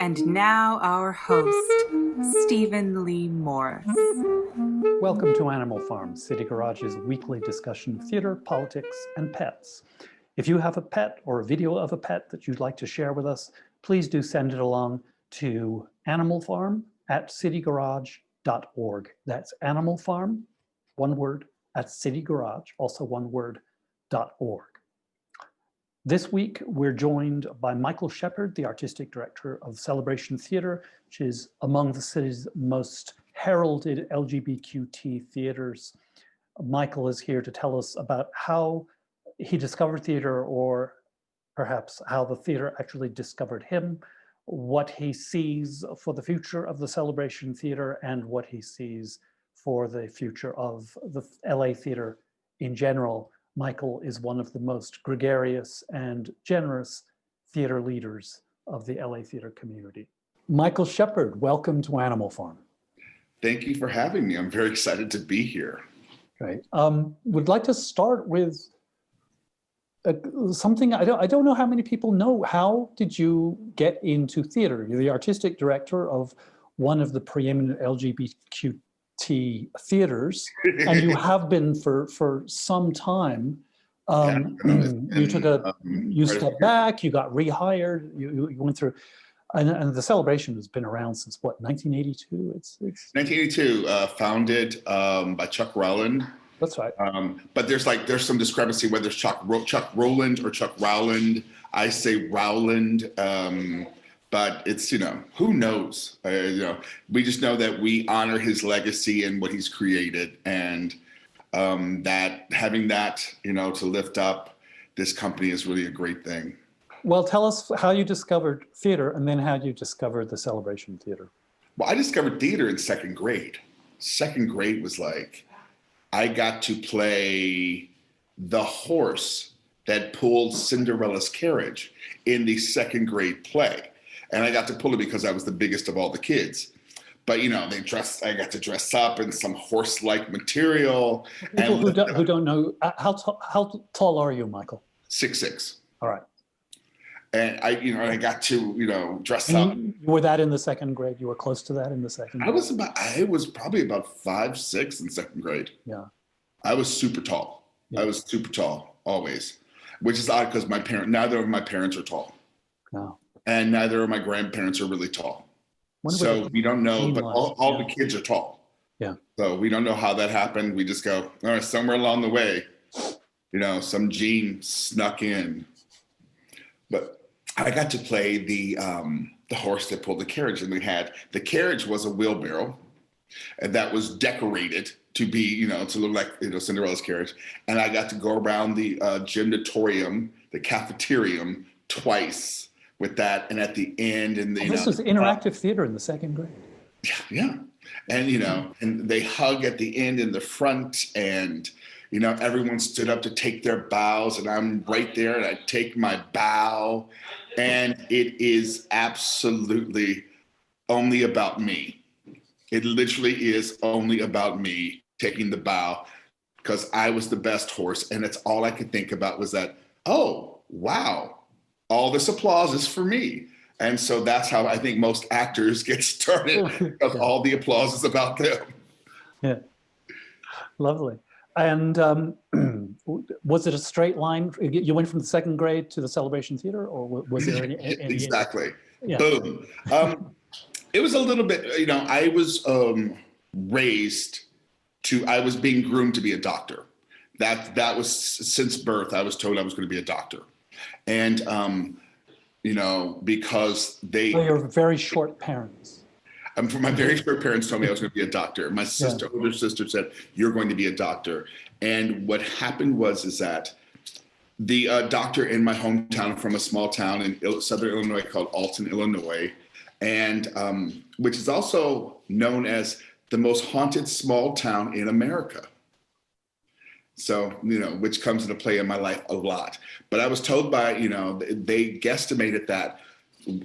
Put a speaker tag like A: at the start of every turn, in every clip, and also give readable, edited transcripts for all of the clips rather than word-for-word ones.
A: And now our host, Stephen Lee Morris.
B: Welcome to Animal Farm, City Garage's weekly discussion of theater, politics, and pets. If you have a pet or a video of a pet that you'd like to share with us, please do send it along to animalfarm@citygarage.org. That's animalfarm, one word, @citygarage, also one word, .org. This week, we're joined by Michael Shepperd, the artistic director of Celebration Theatre, which is among the city's most heralded LGBTQ theaters. Michael is here to tell us about how he discovered theater, or perhaps how the theater actually discovered him, what he sees for the future of the Celebration Theatre, and what he sees for the future of the LA theater in general. Michael is one of the most gregarious and generous theater leaders of the LA theater community. Michael Shepperd, welcome to Animal Farm.
C: Thank you for having me. I'm very excited to be here.
B: Great. Would like to start with something I don't know how many people know. How did you get into theater? You're the artistic director of one of the preeminent LGBTQ theaters, and you have been for some time. You took you stepped back, you got rehired, you went through, and the Celebration has been around since what, 1982? It's
C: 1982, founded by Chuck Rowland.
B: That's right.
C: But there's some discrepancy whether it's Chuck Rowland or Chuck Rowland. I say Rowland. But it's, who knows? We just know that we honor his legacy and what he's created, and that having that, to lift up this company is really a great thing.
B: Well, tell us how you discovered theater, and then how you discovered the Celebration Theater.
C: Well, I discovered theater in second grade. Second grade was like, I got to play the horse that pulled Cinderella's carriage in the second grade play. And I got to pull it because I was the biggest of all the kids. But I got to dress up in some horse-like material.
B: People who don't know, how tall are you, Michael?
C: 6'6".
B: All right.
C: And I got to, dress up.
B: You were that in the second grade? You were close to that in the second grade?
C: I was probably about 5'6" in second grade.
B: Yeah.
C: I was super tall. Yeah. I was super tall, always. Which is odd because neither of my parents are tall. No. And neither of my grandparents are really tall. So we don't know, but all the kids are tall.
B: Yeah.
C: So we don't know how that happened. We just go, all right, somewhere along the way, some gene snuck in. But I got to play the horse that pulled the carriage, and the carriage was a wheelbarrow, and that was decorated to be, to look like, Cinderella's carriage. And I got to go around the gymnatorium, the cafeterium twice with that, and at the end, and
B: this was interactive theater in the second grade.
C: Yeah, and and they hug at the end in the front, and everyone stood up to take their bows, and I'm right there, and I take my bow, and it is absolutely only about me. It literally is only about me taking the bow, because I was the best horse, and it's all I could think about was that, oh, wow. All this applause is for me. And so that's how I think most actors get started, because all the applause is about them.
B: Yeah, lovely. And was it a straight line? You went from the second grade to the Celebration Theater, or was there any
C: Exactly.
B: Yeah.
C: Boom. It was a little bit, I was I was being groomed to be a doctor. That was, since birth, I was told I was going to be a doctor. And, because
B: your very short parents.
C: My very short parents told me I was going to be a doctor. My older sister said, you're going to be a doctor. And what happened is that the doctor in my hometown, from a small town in southern Illinois called Alton, Illinois, and which is also known as the most haunted small town in America. So, which comes into play in my life a lot. But I was told by, they guesstimated that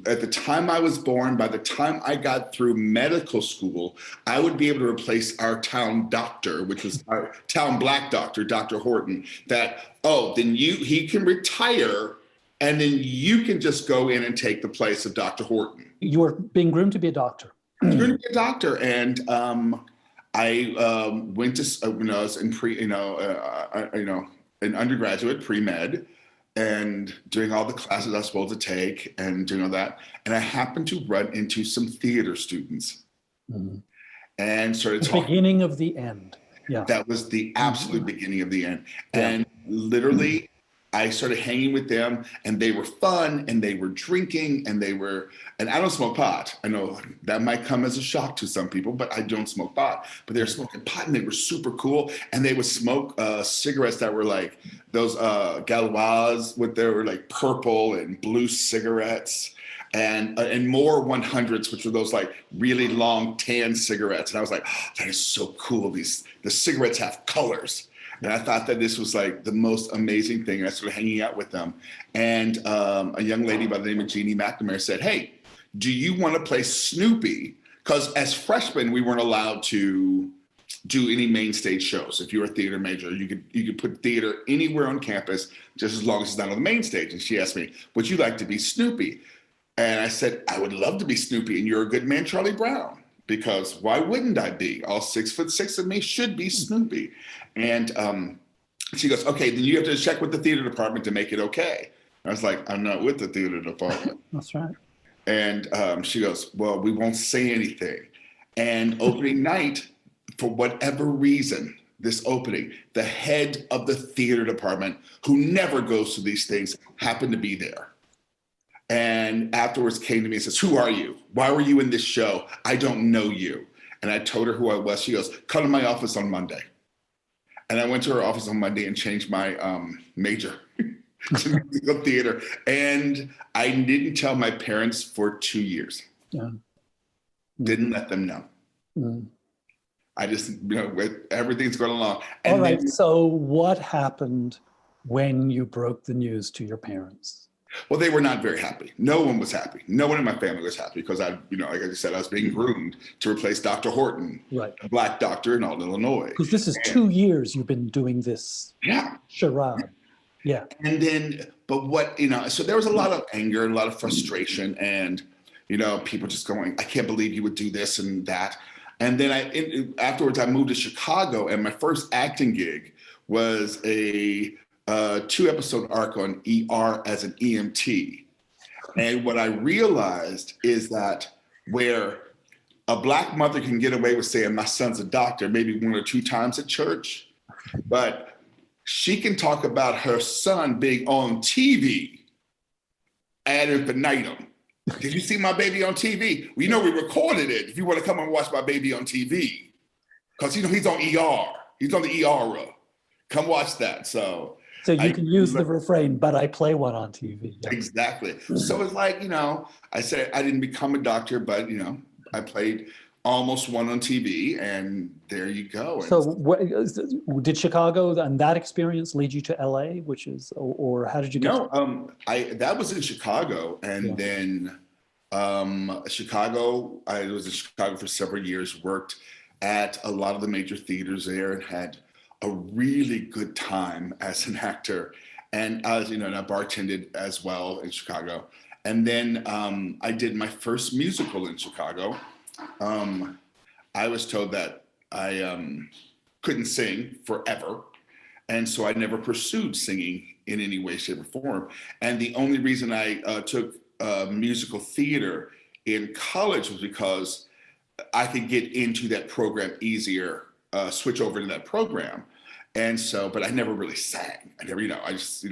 C: at the time I was born, by the time I got through medical school, I would be able to replace our town doctor, which was our town black doctor, Dr. Horton, then he can retire, and then you can just go in and take the place of Dr. Horton.
B: you were being groomed to be a doctor.
C: I was going to be a doctor, and I went to when I was in an undergraduate pre-med, and doing all the classes I was supposed to take, and doing all that, and I happened to run into some theater students, and started
B: the
C: talking.
B: Beginning of the end. Yeah,
C: that was the absolute beginning of the end, and literally. I started hanging with them, and they were fun, and they were drinking, and I don't smoke pot. I know that might come as a shock to some people, but I don't smoke pot. But they were smoking pot, and they were super cool, and they would smoke cigarettes that were like those Gauloises, they were like purple and blue cigarettes, and more 100s, which were those like really long tan cigarettes. And I was like, oh, that is so cool. The cigarettes have colors. And I thought that this was like the most amazing thing. I started hanging out with them. And a young lady by the name of Jeannie McNamara said, hey, do you want to play Snoopy? Because as freshmen, we weren't allowed to do any main stage shows. If you were a theater major, you could put theater anywhere on campus, just as long as it's not on the main stage. And she asked me, would you like to be Snoopy? And I said, I would love to be Snoopy, and you're a good man, Charlie Brown. Because why wouldn't I be? All 6'6" of me should be Snoopy. And she goes, okay, then you have to check with the theater department to make it okay. I was like, I'm not with the theater department.
B: That's right.
C: And she goes, well, we won't say anything. And opening night, for whatever reason, this opening, the head of the theater department, who never goes to these things, happened to be there. And afterwards came to me and says, who are you? Why were you in this show? I don't know you. And I told her who I was. She goes, come to my office on Monday. And I went to her office on Monday and changed my major to musical theater. And I didn't tell my parents for 2 years. Yeah. Didn't let them know. I just, everything's going along. And
B: all right, so what happened when you broke the news to your parents?
C: Well, they were not very happy. No one was happy. No one in my family was happy because like I said, I was being groomed to replace Dr. Horton,
B: right,
C: a Black doctor in Alton, Illinois.
B: Because this is 2 years you've been doing this charade. Yeah. And
C: then, but what, so there was a lot of anger and a lot of frustration and, people just going, I can't believe you would do this and that. And then afterwards I moved to Chicago, and my first acting gig was a 2-episode arc on ER as an EMT. And what I realized is that where a Black mother can get away with saying, my son's a doctor, maybe 1 or 2 times at church, but she can talk about her son being on TV ad infinitum. Did you see my baby on TV? Well, we recorded it if you want to come and watch my baby on TV. Because, he's on ER. He's on the ER. Come watch that. So
B: you can use the refrain, but I play one on TV.
C: Yeah. Exactly. So it's like, I said I didn't become a doctor, but, I played almost one on TV, and there you go.
B: So did Chicago and that experience lead you to LA, or how did you get
C: that was in Chicago. And then Chicago, I was in Chicago for several years, worked at a lot of the major theaters there, and had a really good time as an actor. And I was, and I bartended as well in Chicago. And then I did my first musical in Chicago. I was told that I couldn't sing forever. And so I never pursued singing in any way, shape, or form. And the only reason I took musical theater in college was because I could get into that program easier, switch over to that program. And so, but I never really sang. I never, I just,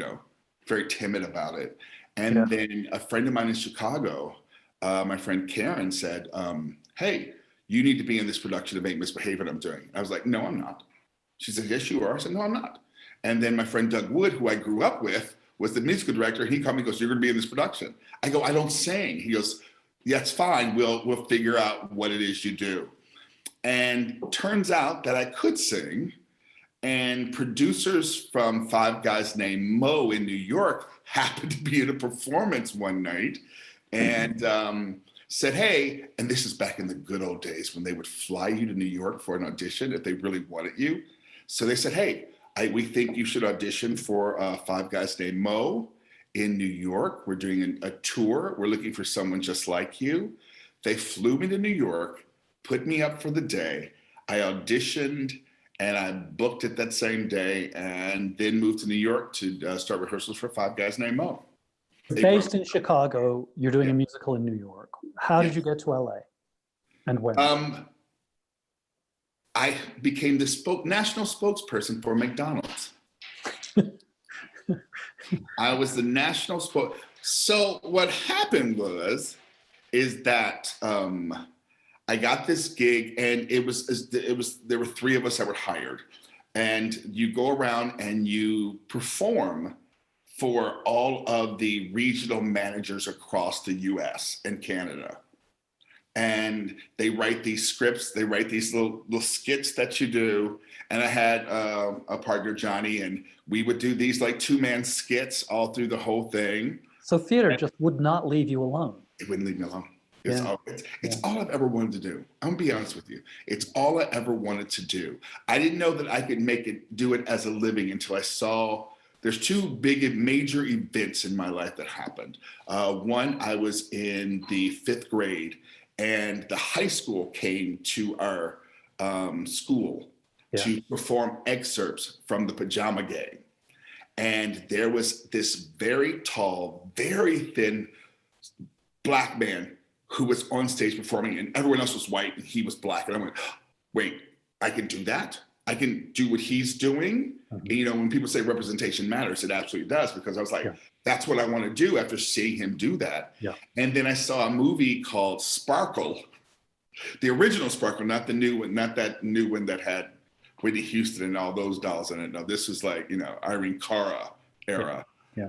C: very timid about it. And then a friend of mine in Chicago, my friend Karen, said, hey, you need to be in this production of Ain't Misbehavin' I'm doing. I was like, no, I'm not. She said, yes, you are. I said, no, I'm not. And then my friend Doug Wood, who I grew up with, was the musical director. He called me and goes, you're going to be in this production. I go, I don't sing. He goes, yeah, it's fine. We'll figure out what it is you do. And turns out that I could sing. And producers from Five Guys Named Mo in New York happened to be at a performance one night and said, hey, and this is back in the good old days when they would fly you to New York for an audition if they really wanted you. So they said, hey, we think you should audition for Five Guys Named Mo in New York. We're doing a tour. We're looking for someone just like you. They flew me to New York, put me up for the day. I auditioned and I booked it that same day, and then moved to New York to start rehearsals for Five Guys Named Mo.
B: Based in Chicago, you're doing a musical in New York. How did you get to LA and when?
C: I became the national spokesperson for McDonald's. I was the national So what happened is that I got this gig, and there were 3 of us that were hired, and you go around and you perform for all of the regional managers across the US and Canada. And they write these scripts, they write these little skits that you do. And I had a partner, Johnny, and we would do these like 2-man skits all through the whole thing.
B: So theater just would not leave you alone.
C: It wouldn't leave me alone. It's all I've ever wanted to do. I'm gonna be honest with you. It's all I ever wanted to do. I didn't know that I could do it as a living until I saw there's 2 big major events in my life that happened. One, I was in the 5th grade, and the high school came to our school to perform excerpts from the Pajama Gang. And there was this very tall, very thin Black man who was on stage performing, and everyone else was white and he was Black. And I went, wait, I can do that? I can do what he's doing? And, you know, when people say representation matters, it absolutely does, because I was like, that's what I want to do after seeing him do that. And then I saw a movie called Sparkle, the original Sparkle, not the new one, not that new one that had Whitney Houston and all those dolls in it. No, this was like, you know, Irene Cara era.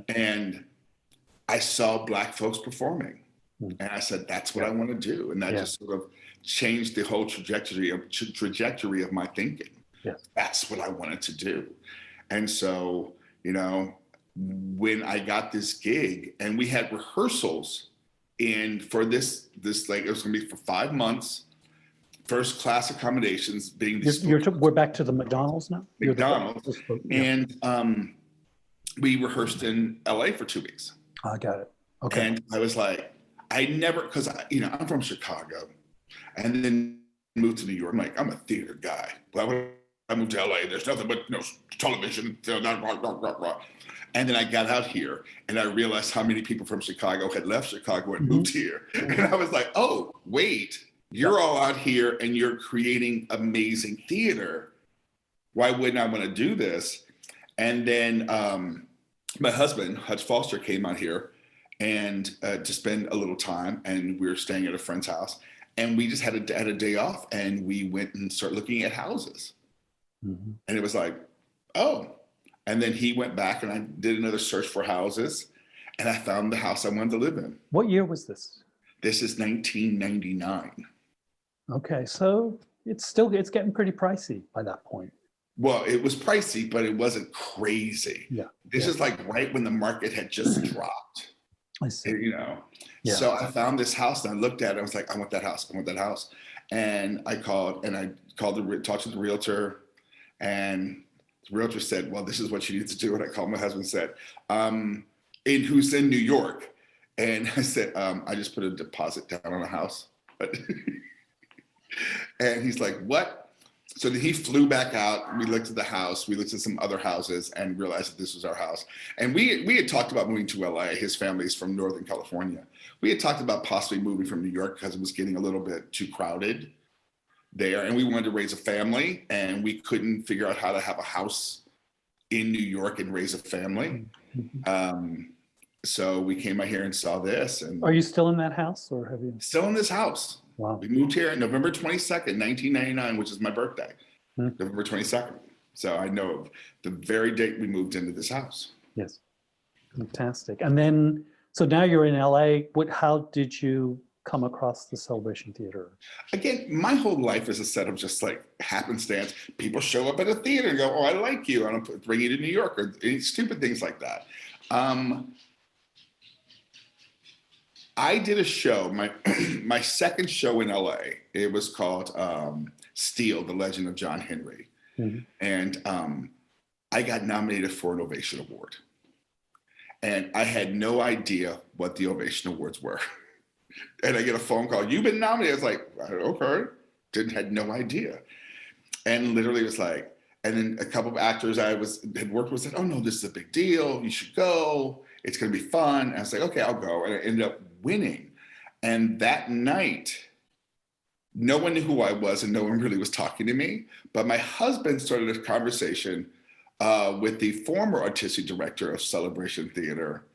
C: And I saw Black folks performing. And I said, that's what I want to do. And that just sort of changed the whole trajectory of my thinking. That's what I wanted to do. And so, you know, when I got this gig, and we had rehearsals for this like, it was gonna be for 5 months, first class accommodations being
B: we're back to the McDonald's now?
C: McDonald's. And we rehearsed in LA for 2 weeks.
B: I got it. Okay.
C: And I was like, because I'm from Chicago, and then moved to New York. I'm like, I'm a theater guy. But when I moved to LA, there's nothing but television. And then I got out here, and I realized how many people from Chicago had left Chicago and moved here. And I was like, oh, wait, you're all out here and you're creating amazing theater. Why wouldn't I want to do this? And then my husband, Hutch Foster, came out here and to spend a little time, and we were staying at a friend's house, and we just had a day off, and we went and started looking at houses. And it was like, oh. And then he went back, and I did another search for houses, and I found the house I wanted to live in.
B: What year was this?
C: This is 1999.
B: Okay, so it's getting pretty pricey by that point.
C: Well, it was pricey, but it wasn't crazy. This is like right when the market had just dropped.
B: I see.
C: You know, so I found this house, and I looked at it. I was like, I want that house. I want that house. And I talked to the realtor, and the realtor said, well, this is what you need to do. And I called my husband and said, who's in New York. And I said, I just put a deposit down on a house. And he's like, what? So then he flew back out. We looked at the house. We looked at some other houses and realized that this was our house. And we had talked about moving to LA. His family's from Northern California. We had talked about possibly moving from New York because it was getting a little bit too crowded there. And we wanted to raise a family, and we couldn't figure out how to have a house in New York and raise a family. So we came out here and saw this. And
B: are you still in that house, or have you?
C: Still in this house.
B: Wow.
C: We moved here on November 22nd, 1999, which is my birthday, November 22nd. So I know of the very date we moved into this house.
B: Yes. Fantastic. And then, so now you're in LA. How did you come across the Celebration Theater? Again,
C: my whole life is a set of just like happenstance. People show up at a theater and go, oh, I like you. And I'll bring you to New York, or stupid things like that. I did a show, my second show in LA. It was called Steel, The Legend of John Henry. And I got nominated for an Ovation Award. And I had no idea what the Ovation Awards were. And I get a phone call, you've been nominated. I was like, okay, had no idea. And literally it was like, and then a couple of actors I had worked with said, oh no, this is a big deal. You should go. It's going to be fun. And I was like, okay, I'll go. And I ended up winning. And that night, no one knew who I was and no one really was talking to me. But my husband started a conversation with the former artistic director of Celebration Theater.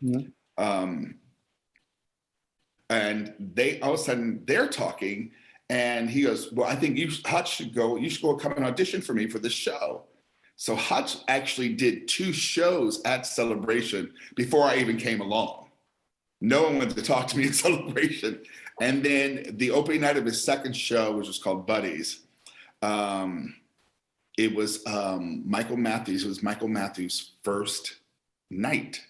C: And they all of a sudden they're talking, and he goes, well, I think Hutch should go come and audition for me for this show. So Hutch actually did 2 shows at Celebration before I even came along. No one wanted to talk to me at Celebration. And then the opening night of his second show, which was called Buddies, it was Michael Matthews. It was Michael Matthews' first night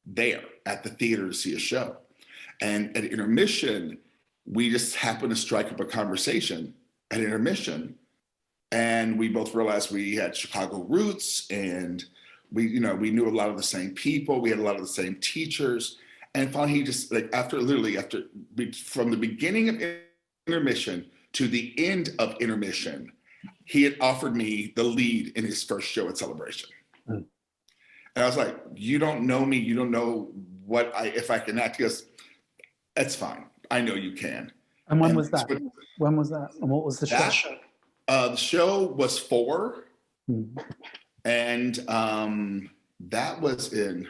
C: there at the theater to see a show. And at intermission, we just happened to strike up a conversation at intermission. And we both realized we had Chicago roots, and we knew a lot of the same people. We had a lot of the same teachers. And finally, he just from the beginning of intermission to the end of intermission, he had offered me the lead in his first show at Celebration. And I was like, you don't know me. You don't know if I can act. He goes, that's fine. I know you can.
B: And when was that? When was that? And what was the show?
C: The show was 4. And that was in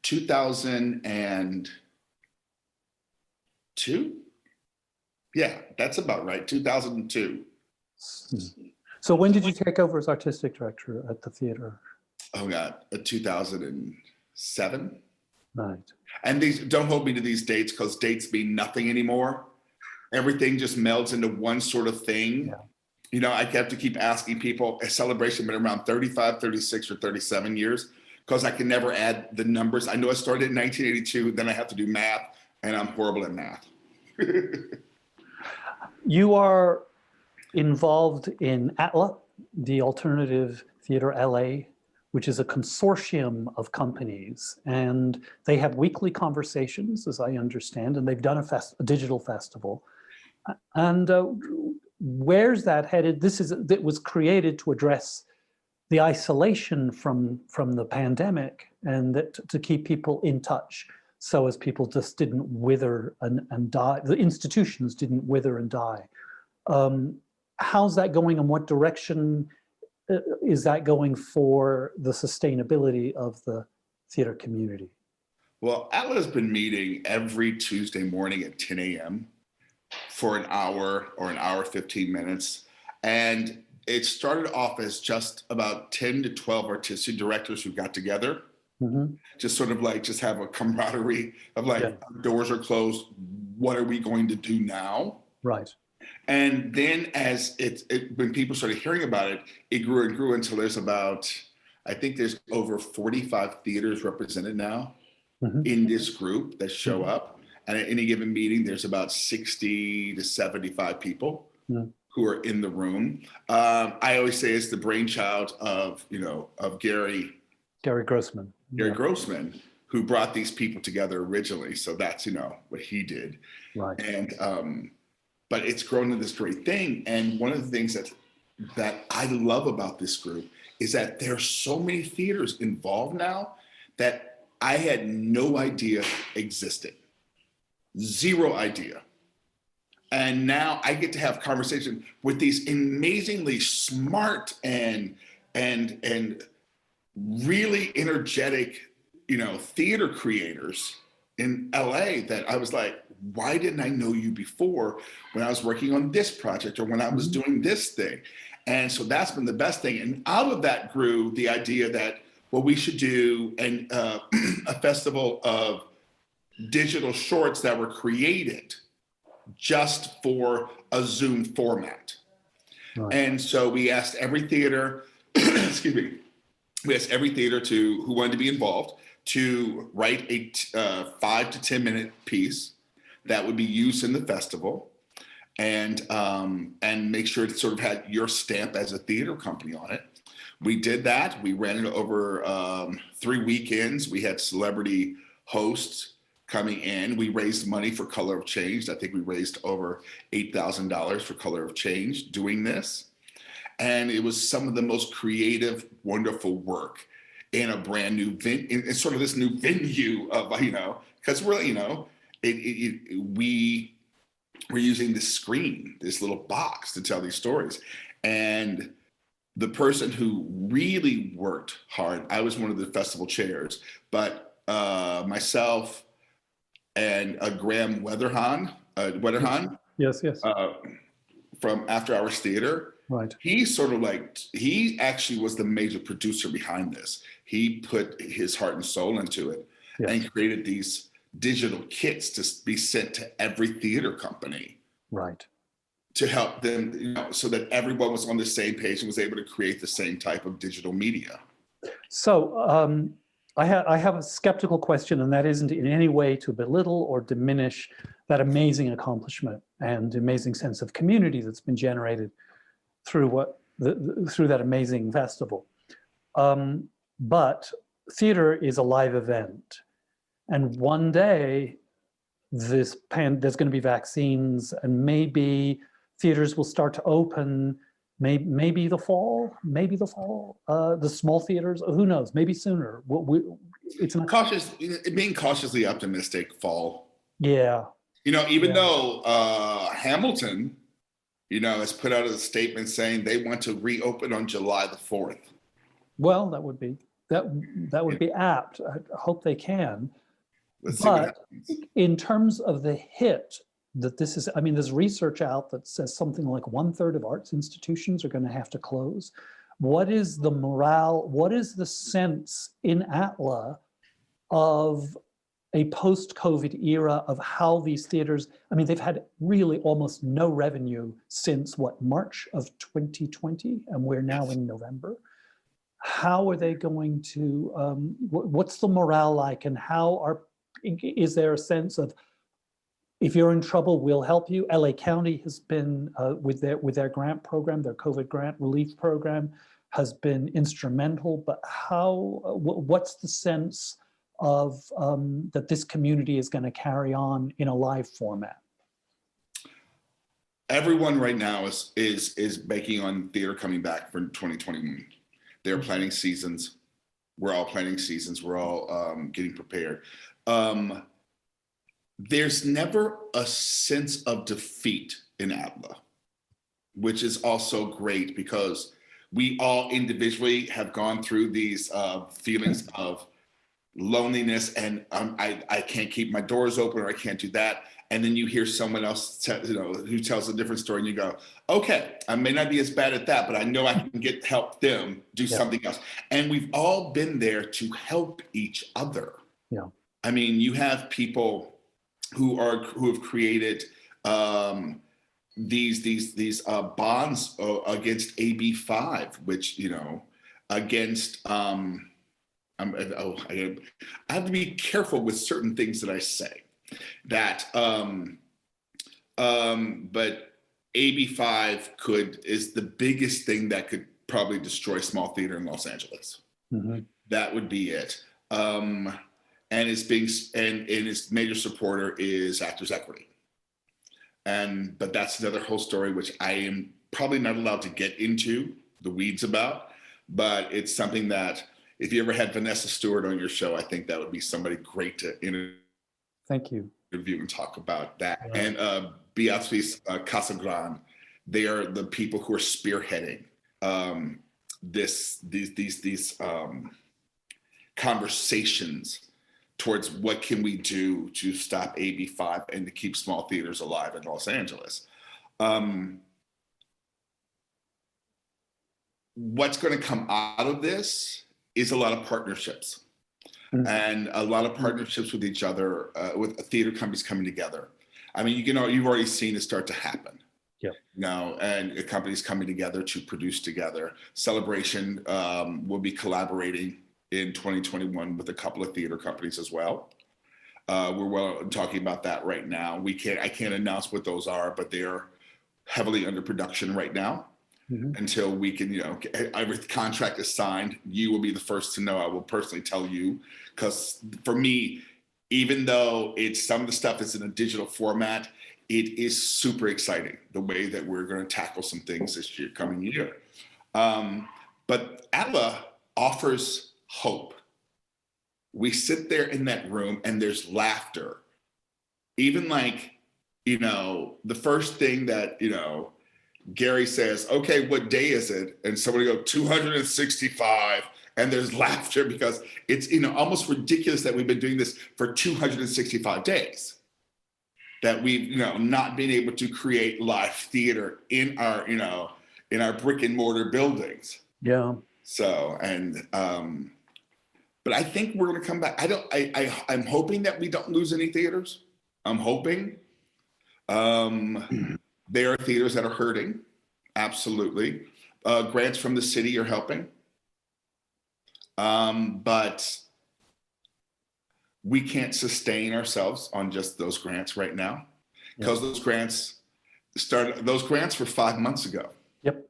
C: 2002. Yeah, that's about right. 2002.
B: So when did you take over as artistic director at the theater?
C: Oh God, 2007.
B: Right.
C: And these, don't hold me to these dates because dates mean nothing anymore. Everything just melds into one sort of thing.
B: Yeah.
C: You know, I have to keep asking people, has Celebration been around 35, 36, or 37 years? Because I can never add the numbers. I know I started in 1982, then I have to do math, and I'm horrible at math.
B: You are involved in ATLA, the Alternative Theater LA, which is a consortium of companies, and they have weekly conversations, as I understand, and they've done a digital festival. And where's that headed? It was created to address the isolation from the pandemic, and to keep people in touch, so as people just didn't wither and die. The institutions didn't wither and die. How's that going, and what direction is that going for the sustainability of the theater community?
C: Well, ATLA has been meeting every Tuesday morning at 10 a.m. for an hour or an hour, 15 minutes. And it started off as just about 10 to 12 artistic directors who got together, just sort of like, just have a camaraderie of like, doors are closed, what are we going to do now?
B: Right.
C: And then as when people started hearing about it, it grew and grew until there's about, I think there's over 45 theaters represented now in this group that show up. And at any given meeting, there's about 60 to 75 people who are in the room. I always say it's the brainchild of Gary
B: Grossman.
C: Gary Grossman, who brought these people together originally. So that's, what he did.
B: Right.
C: And, but it's grown into this great thing. And one of the things that I love about this group is that there are so many theaters involved now that I had no idea existed. Zero idea. And now I get to have conversations with these amazingly smart and really energetic, theater creators in LA that I was like, why didn't I know you before when I was working on this project or when I was doing this thing? And so that's been the best thing. And out of that grew the idea that, well, we should do a festival of digital shorts that were created just for a Zoom format. Right. And so we asked every theater, excuse me, we asked every theater who wanted to be involved to write a 5 to 10 minute piece that would be used in the festival, and make sure it sort of had your stamp as a theater company on it. we did that. We ran it over 3 weekends. We had celebrity hosts coming in. We raised money for Color of Change. I think we raised over $8,000 for Color of Change doing this. And it was some of the most creative, wonderful work in a brand new, in sort of this new venue of, you know, because we're, you know, we're using this screen, this little box to tell these stories. And the person who really worked hard, I was one of the festival chairs, but myself and Graham Weatherhon,
B: Yes.
C: from After Hours Theater,
B: Right.
C: he sort of like, he actually was the major producer behind this. He put his heart and soul into it and created these digital kits to be sent to every theater company.
B: Right.
C: To help them, you know, so that everyone was on the same page and was able to create the same type of digital media.
B: So I have a skeptical question, and that isn't in any way to belittle or diminish that amazing accomplishment and amazing sense of community that's been generated through through that amazing festival. But theater is a live event, and one day there's going to be vaccines, and maybe theaters will start to open. Maybe the fall. The small theaters, who knows? Maybe sooner. It's not
C: being cautiously optimistic. Fall.
B: Yeah.
C: You know, even though Hamilton, you know, has put out a statement saying they want to reopen on July the 4th.
B: Well, that would be be apt. I hope they can.
C: Let's see what happens.
B: In terms of the hit that this is, I mean, there's research out that says something like 1/3 of arts institutions are going to have to close. What is the morale? What is the sense in ATLA of a post-COVID era of how these theaters, I mean, they've had really almost no revenue since what, March of 2020, and we're now in November. How are they going to, what's the morale like, and is there a sense of, if you're in trouble, we'll help you? LA County has been, with their grant program, their COVID grant relief program, has been instrumental, but what's the sense of that this community is going to carry on in a live format?
C: Everyone right now is banking on theater coming back for 2021. They're planning seasons. We're all planning seasons. We're all getting prepared. There's never a sense of defeat in ATLA, which is also great because we all individually have gone through these feelings of loneliness and I can't keep my doors open, or I can't do that. And then you hear someone else who tells a different story, and you go, okay, I may not be as bad at that, but I know I can help them do something else. And we've all been there to help each other.
B: Yeah.
C: I mean, you have people who have created these bonds against AB5, which, you know, against I have to be careful with certain things that I say. That but AB5 is the biggest thing that could probably destroy small theater in Los Angeles.
B: Mm-hmm.
C: That would be it. And its major supporter is Actors Equity. But that's another whole story, which I am probably not allowed to get into the weeds about, but it's something that if you ever had Vanessa Stewart on your show, I think that would be somebody great to interview.
B: Thank you.
C: And talk about that.
B: Yeah.
C: And Beatriz Casagran, they are the people who are spearheading these conversations towards what can we do to stop AB5 and to keep small theaters alive in Los Angeles. What's going to come out of this is a lot of partnerships. Mm-hmm. And a lot of partnerships with each other, with theater companies coming together. I mean, you've already seen it start to happen.
B: Yeah.
C: Now, and companies coming together to produce together. Celebration will be collaborating in 2021 with a couple of theater companies as well. We're talking about that right now. I can't announce what those are, but they're heavily under production right now. until we can, every contract is signed. You will be the first to know. I will personally tell you, because for me, even though some of the stuff is in a digital format, it is super exciting the way that we're going to tackle some things this coming year. But ALA offers hope. We sit there in that room and there's laughter. Even like, the first thing that, Gary says, okay, what day is it? And somebody goes, 265. And there's laughter because it's, almost ridiculous that we've been doing this for 265 days. That we've, not been able to create live theater in our, in our brick and mortar buildings.
B: Yeah.
C: So, but I think we're going to come back. I'm hoping that we don't lose any theaters. I'm hoping. There are theaters that are hurting. Absolutely. Grants from the city are helping. But we can't sustain ourselves on just those grants right now, because those grants were 5 months ago.
B: Yep.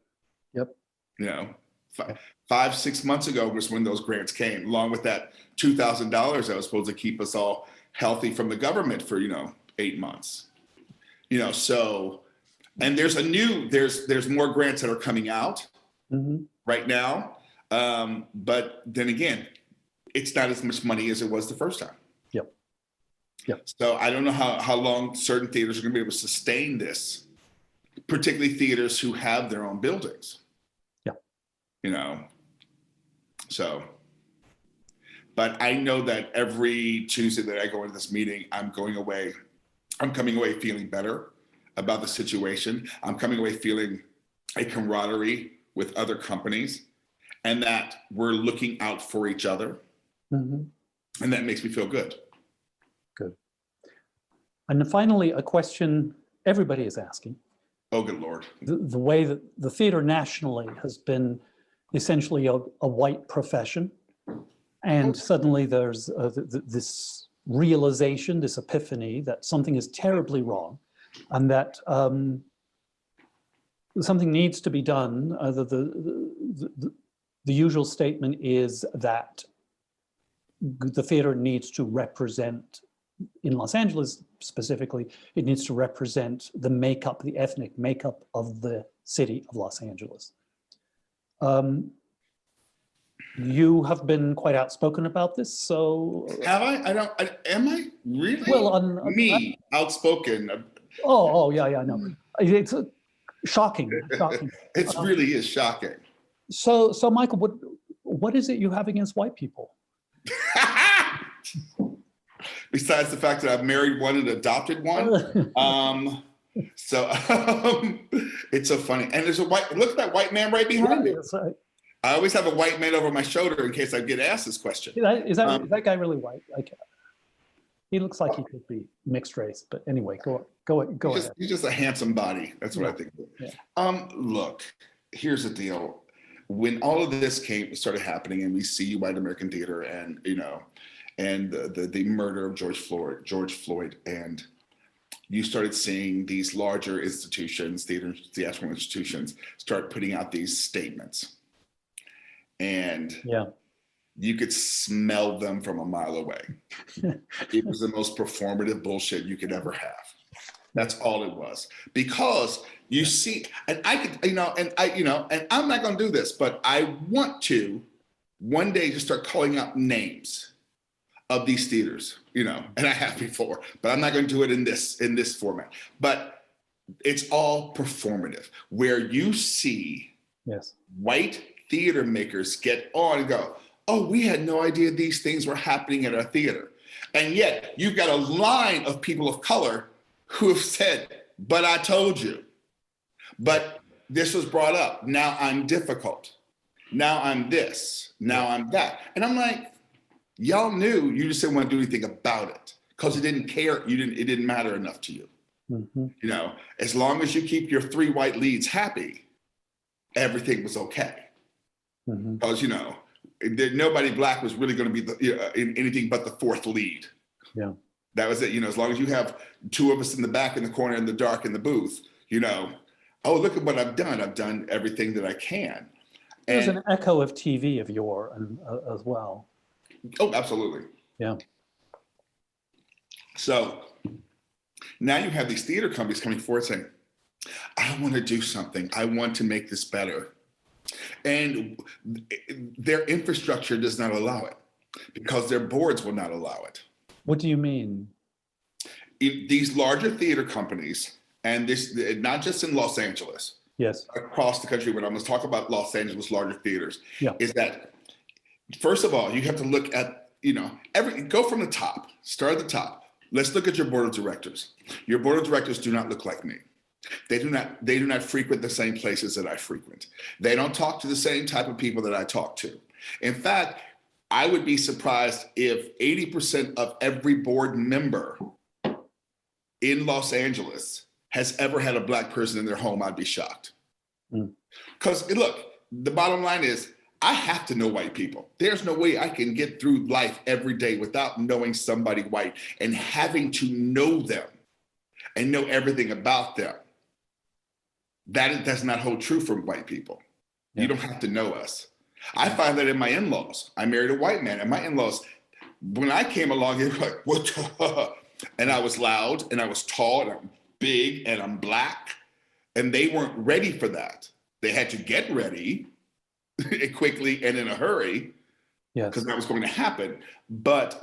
C: 5-6 months ago was when those grants came, along with that $2,000 that was supposed to keep us all healthy from the government for 8 months. So, and there's more grants that are coming out right now. But then again, it's not as much money as it was the first time. Yep. So I don't know how long certain theaters are going to be able to sustain this, particularly theaters who have their own buildings. So, but I know that every Tuesday that I go into this meeting, I'm coming away feeling better about the situation. I'm coming away feeling a camaraderie with other companies, and that we're looking out for each other. And that makes me feel good.
B: Good. And finally, a question everybody is asking.
C: Oh, good Lord.
B: The way that the theater nationally has been essentially a white profession, and suddenly there's this realization, this epiphany that something is terribly wrong, and that something needs to be done. The usual statement is that the theater needs to represent, in Los Angeles specifically, it needs to represent the ethnic makeup of the city of Los Angeles. You have been quite outspoken about this, so...
C: Have I? Am I? Really?
B: Well,
C: outspoken.
B: Yeah, no. It's shocking.
C: It really is shocking.
B: So Michael, what is it you have against white people?
C: Besides the fact that I've married one and adopted one. It's so funny. And there's look at that white man right behind me.
B: Right.
C: I always have a white man over my shoulder in case I get asked this question.
B: Is that guy really white? He looks like he could be mixed race, but anyway, go ahead.
C: He's just a handsome body. That's what I think. Yeah. Look, here's the deal. When all of this started happening, and we see white American theater, and and the murder of George Floyd, and you started seeing these larger institutions, theatrical institutions, start putting out these statements, and you could smell them from a mile away. It was the most performative bullshit you could ever have. That's all it was. Because you see, and I could, and I'm not going to do this, but I want to one day just start calling out names of these theaters, and I have before, but I'm not going to do it in this format. But it's all performative, where you see white theater makers get on and go, oh, we had no idea these things were happening at our theater. And yet you've got a line of people of color who have said, but I told you, but this was brought up. Now I'm difficult. Now I'm this, now I'm that. And I'm like, y'all knew, you just didn't want to do anything about it because it didn't care. It didn't matter enough to you. As long as you keep your 3 white leads happy, everything was okay. Because, nobody black was really going to be in anything but the 4th lead.
B: Yeah.
C: That was it. As long as you have 2 of us in the back, in the corner, in the dark, in the booth, oh, look at what I've done. I've done everything that I can.
B: There's
C: And
B: an echo of TV of yore as well.
C: oh, absolutely.
B: Yeah.
C: So now you have these theater companies coming forward saying, I want to do something. I want to make this better. And their infrastructure does not allow it because their boards will not allow it.
B: What do you mean?
C: These larger theater companies, and this not just in Los Angeles,
B: Yes.
C: across the country, when I'm going to talk about Los Angeles larger theaters,
B: Yeah.
C: is that first of all, you have to look at, go from the top, start at the top. Let's look at your board of directors. Your board of directors do not look like me. They do not frequent the same places that I frequent. They don't talk to the same type of people that I talk to. In fact, I would be surprised if 80% of every board member in Los Angeles has ever had a Black person in their home. I'd be shocked. Because look, the bottom line is, I have to know white people. There's no way I can get through life every day without knowing somebody white and having to know them and know everything about them. That does not hold true for white people. Yeah. You don't have to know us. I find that in my in-laws. I married a white man, and my in-laws, when I came along, they were like, what the? And I was loud, and I was tall, and I'm big, and I'm Black, and they weren't ready for that. They had to get ready quickly and in a hurry, because that was going to happen. But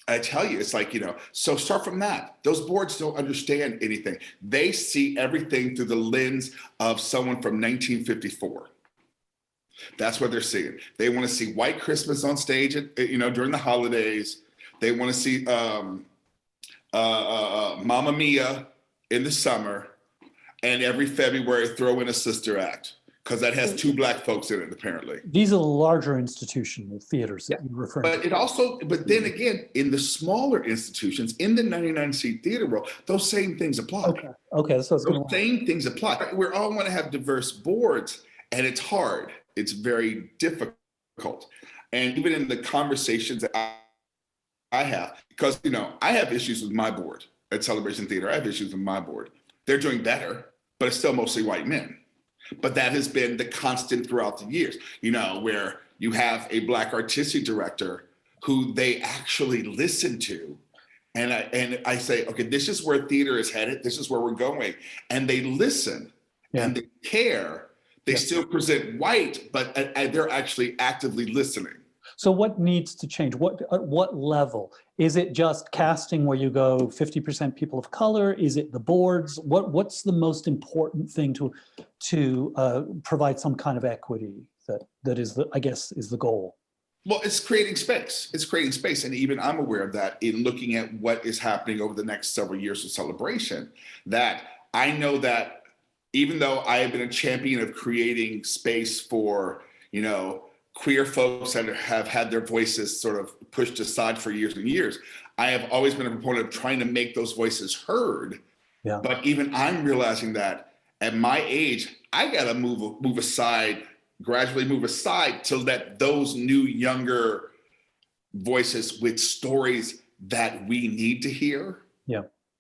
C: I tell you, it's like, so start from that. Those boards don't understand anything. They see everything through the lens of someone from 1954. That's what they're seeing. They want to see White Christmas on stage, during the holidays. They want to see Mamma Mia in the summer, and every February throw in a sister act, because that has 2 Black folks in it, apparently.
B: These are the larger institutional theaters that you refer to.
C: But then again, in the smaller institutions, in the 99-seat theater world, those same things apply.
B: Okay. So those
C: same things apply. We all want to have diverse boards, and it's hard. It's very difficult. And even in the conversations that I have, because, I have issues with my board at Celebration Theater. I have issues with my board. They're doing better, but it's still mostly white men. But that has been the constant throughout the years, where you have a Black artistic director who they actually listen to. And I say, okay, this is where theater is headed. This is where we're going. And they listen and they care. They still present white, but they're actually actively listening.
B: So what needs to change? At what level? Is it just casting where you go 50% people of color? Is it the boards? What's the most important thing to provide some kind of equity that is the goal?
C: Well, it's creating space. It's creating space. And even I'm aware of that in looking at what is happening over the next several years of Celebration, that I know that even though I have been a champion of creating space for, queer folks that have had their voices sort of pushed aside for years and years, I have always been a proponent of trying to make those voices heard. Yeah. But even I'm realizing that at my age, I got to gradually move aside to let those new, younger voices with stories that we need to hear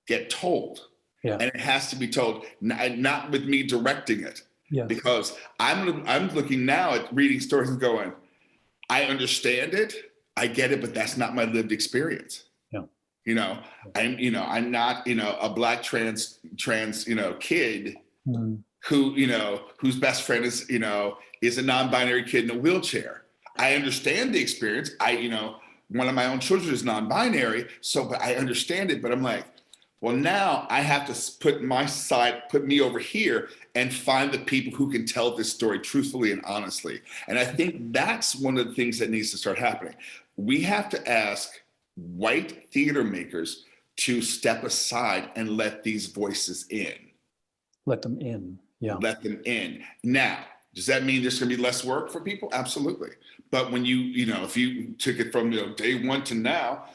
C: get told. Yeah. And it has to be told, not with me directing it. Yes. Because I'm looking now at reading stories and going, I understand it, I get it, but that's not my lived experience. Yeah. I'm not, a Black trans kid who, whose best friend is a non-binary kid in a wheelchair. I understand the experience. One of my own children is non-binary, but I understand it, but I'm like, well, now I have to put me over here and find the people who can tell this story truthfully and honestly. And I think that's one of the things that needs to start happening. We have to ask white theater makers to step aside and let these voices in.
B: Let them in, yeah.
C: Let them in. Now, does that mean there's going to be less work for people? Absolutely. But when if you took it from day one to now,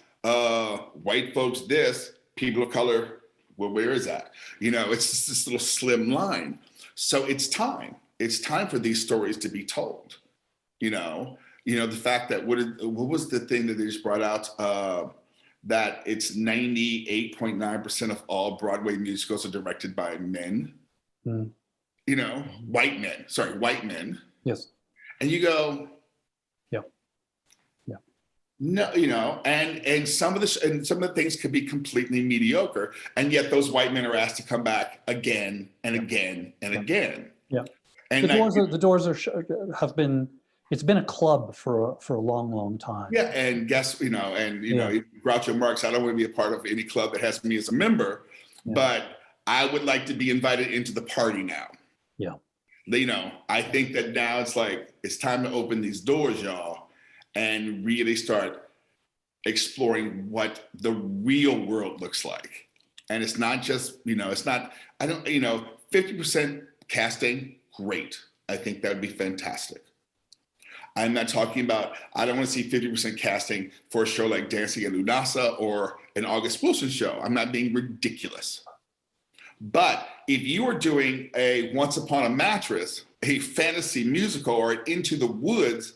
C: white folks this, people of color, well, where is that? It's just this little slim line. So it's time. It's time for these stories to be told. The fact that what was the thing that they just brought out? That it's 98.9% of all Broadway musicals are directed by men.
B: Mm.
C: You know, white men.
B: Yes.
C: And you go,
B: Yeah. Yeah.
C: no, you know, and some of the things could be completely mediocre, and yet those white men are asked to come back again and again and again.
B: Yeah.
C: And
B: the doors have been, it's been a club for a long time.
C: Yeah, and you know, Groucho Marx, I don't want to be a part of any club that has me as a member, but I would like to be invited into the party now.
B: Yeah.
C: You know, I think that now it's like, it's time to open these doors, y'all, and really start exploring what the real world looks like. And it's not just, you know, 50% casting, great. I think that would be fantastic. I'm not talking about, I don't want to see 50% casting for a show like Dancing at Lunasa or an August Wilson show. I'm not being ridiculous. But if you are doing a Once Upon a Mattress, a fantasy musical, or Into the Woods,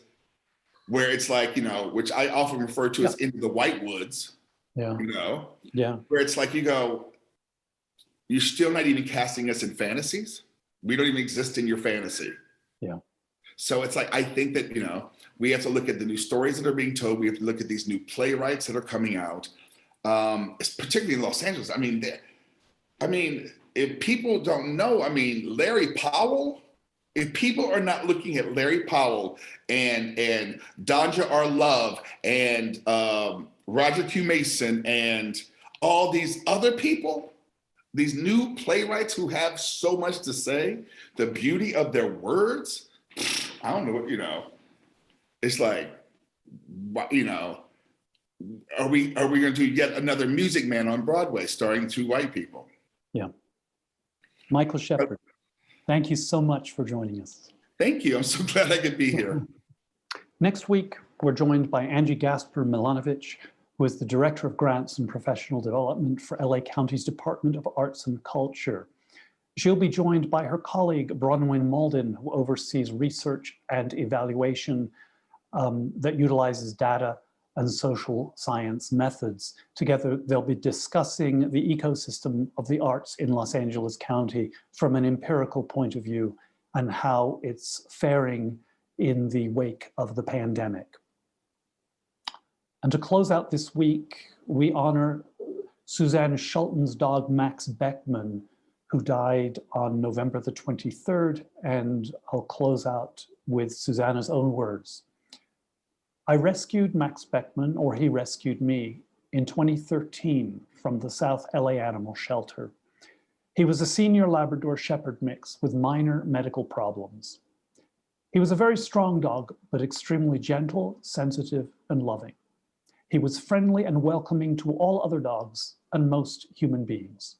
C: where it's like, you know, which I often refer to as Into the White Woods, you know, where it's like, you go, you're still not even casting us in fantasies. We don't even exist in your fantasy.
B: Yeah.
C: So it's like, I think that, you know, we have to look at the new stories that are being told. We have to look at these new playwrights that are coming out, particularly in Los Angeles. I mean, if people don't know, I mean, Larry Powell, if people are not looking at Larry Powell and Donja Our Love and Roger Q. Mason and all these other people, these new playwrights who have so much to say, the beauty of their words, I don't know what, you know, it's like, you know, are we going to do yet another Music Man on Broadway starring two white people?
B: Yeah. Michael Shepperd, thank you so much for joining us.
C: Thank you. I'm so glad I could be here.
B: Next week, we're joined by Angie GASPER-MILANOVIC, who is the Director of Grants and Professional Development for LA County's Department of Arts and Culture. She'll be joined by her colleague, BRONWYN MAULDIN, who oversees research and evaluation that utilizes data and social science methods. Together, they'll be discussing the ecosystem of the arts in Los Angeles County from an empirical point of view and how it's faring in the wake of the pandemic. And to close out this week, we honor Suzanne Schulten's dog, Max Beckman, who died on November the 23rd, and I'll close out with Susanna's own words. I rescued Max Beckman, or he rescued me, in 2013 from the South LA Animal Shelter. He was a senior Labrador Shepherd mix with minor medical problems. He was a very strong dog, but extremely gentle, sensitive, and loving. He was friendly and welcoming to all other dogs and most human beings.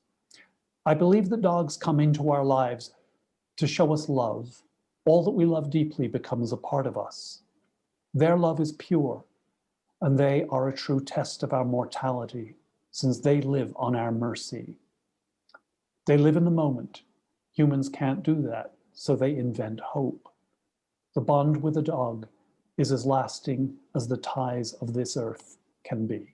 B: I believe that dogs come into our lives to show us love. All that we love deeply becomes a part of us. Their love is pure, and they are a true test of our mortality, since they live on our mercy. They live in the moment. Humans can't do that, so they invent hope. The bond with a dog is as lasting as the ties of this earth can be.